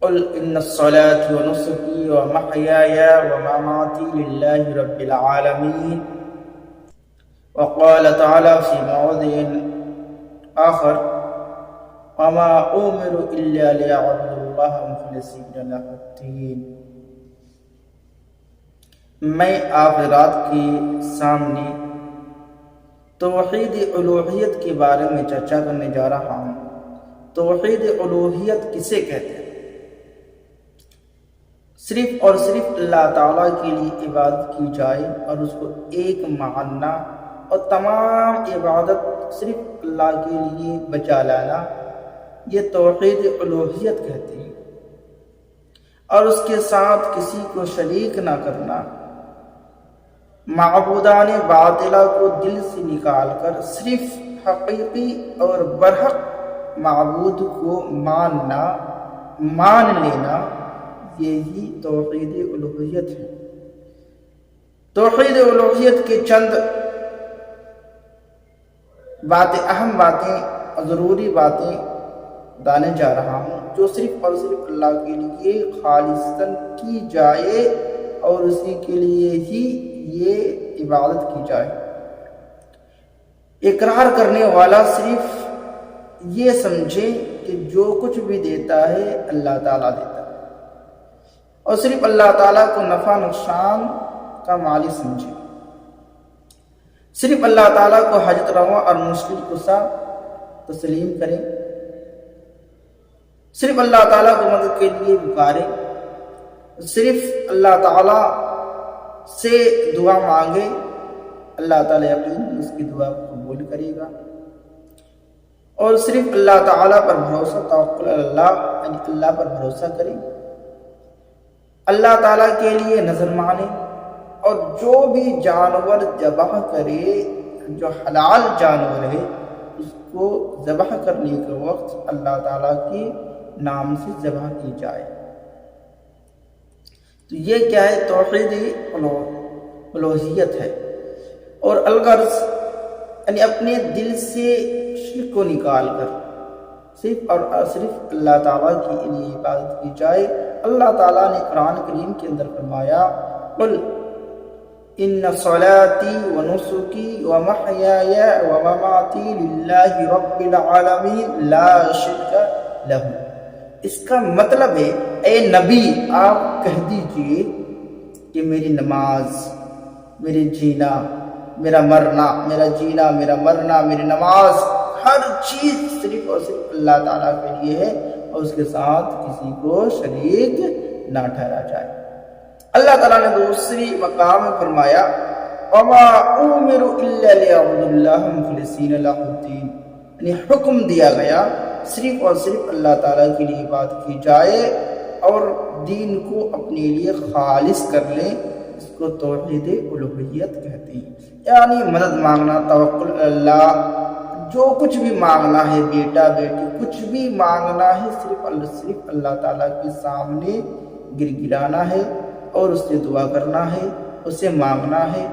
قل ان الصلاة ونسكي ومحياي ومماتي لله رب العالمين. وقال تعالى في موضع آخر وما أمروا إلا ليعبدوا الله مخلصين له الدين. میں آپ حضرات کے سامنے توحید الوہیت کے بارے میں چرچا کرنے جا رہا ہوں۔ توحید الوہیت کسے کہتے ہیں؟ صرف اور صرف اللہ تعالیٰ کے لیے عبادت کی جائے اور اس کو ایک ماننا اور تمام عبادت صرف اللہ کے لیے بچا لانا، یہ توحید الوہیت کہتے ہیں۔ اور اس کے ساتھ کسی کو شریک نہ کرنا، معبودان باطلہ کو دل سے نکال کر صرف حقیقی اور برحق معبود کو مان لینا، یہی توحید الوہیت ہے۔ توحید الوہیت کے چند اہم باتیں اور ضروری باتیں بتانے جا رہا ہوں جو صرف اور صرف اللہ کے لیے خالصاً کی جائے اور اسی کے لیے ہی یہ عبادت کی جائے۔ اقرار کرنے والا صرف یہ سمجھے کہ جو کچھ بھی دیتا ہے اللہ تعالیٰ دیتا ہے، اور صرف اللہ تعالیٰ کو نفع نقصان کا مالک سمجھے، صرف اللہ تعالیٰ کو حاجت روا اور مشکل کشا تسلیم کرے، صرف اللہ تعالیٰ کو مدد کے لیے پکارے، صرف اللہ تعالیٰ سے دعا مانگے، اللہ تعالیٰ یقین اس کی دعا کو قبول کرے گا، اور صرف اللہ تعالیٰ پر بھروسہ، توکل اللہ یعنی اللہ پر بھروسہ کرے، اللہ تعالیٰ کے لیے نظر مانے، اور جو بھی جانور ذبح کرے جو حلال جانور ہے اس کو ذبح کرنے کے وقت اللہ تعالیٰ کے نام سے ذبح کی جائے۔ تو یہ کیا ہے؟ توحید الوہیت ہے۔ اور الغرض یعنی اپنے دل سے شرک کو نکال کر صرف اور صرف اللہ تعالیٰ کے لیے عبادت کی جائے۔ اللہ تعالیٰ نے قرآن کریم کے اندر فرمایا قل ان صلاتی ونسکی ومحیای ومماتی للہ رب العالمین لا شرک لہ۔ اس کا مطلب ہے اے نبی آپ کہہ دیجئے کہ میری نماز، میری جینا، میرا مرنا، میرا جینا، میرا مرنا، میری نماز، ہر چیز صرف اور صرف اللہ تعالیٰ کے لیے ہے اور اس کے ساتھ کسی کو شریک نہ ٹھہرا جائے۔ اللہ تعالیٰ نے دوسری مقام میں فرمایا وَمَا أُمِرُوا إِلَّا لِيَعْبُدُوا اللَّهَ مُخْلِصِينَ لَهُ الدِّينَ، یعنی حکم دیا گیا صرف اور صرف اللہ تعالیٰ کے لیے عبادت کی جائے اور دین کو اپنے لیے خالص کر لیں۔ اس کو توحید الوہیت کہتے ہیں، یعنی مدد مانگنا، توکل اللہ، جو کچھ بھی مانگنا ہے، بیٹا بیٹی کچھ بھی مانگنا ہے صرف اللہ تعالیٰ کے سامنے گر گرانا ہے اور اس سے دعا کرنا ہے، اسے مانگنا ہے،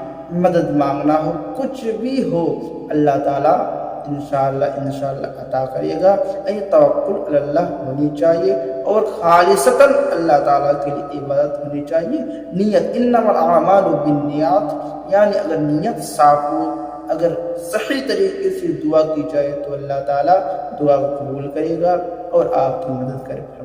مدد مانگنا ہو، کچھ بھی ہو اللہ تعالیٰ انشاءاللہ عطا کرے گا۔ یہ توکل اللہ ہونی چاہیے اور خالصتاً اللہ تعالیٰ کے لیے عبادت ہونی چاہیے۔ نیت انما الاعمال بالنیات، یعنی اگر نیت صاف ہو، اگر صحیح طریقے سے دعا کی جائے تو اللہ تعالیٰ دعا کو قبول کرے گا اور آپ کی مدد کرے گا۔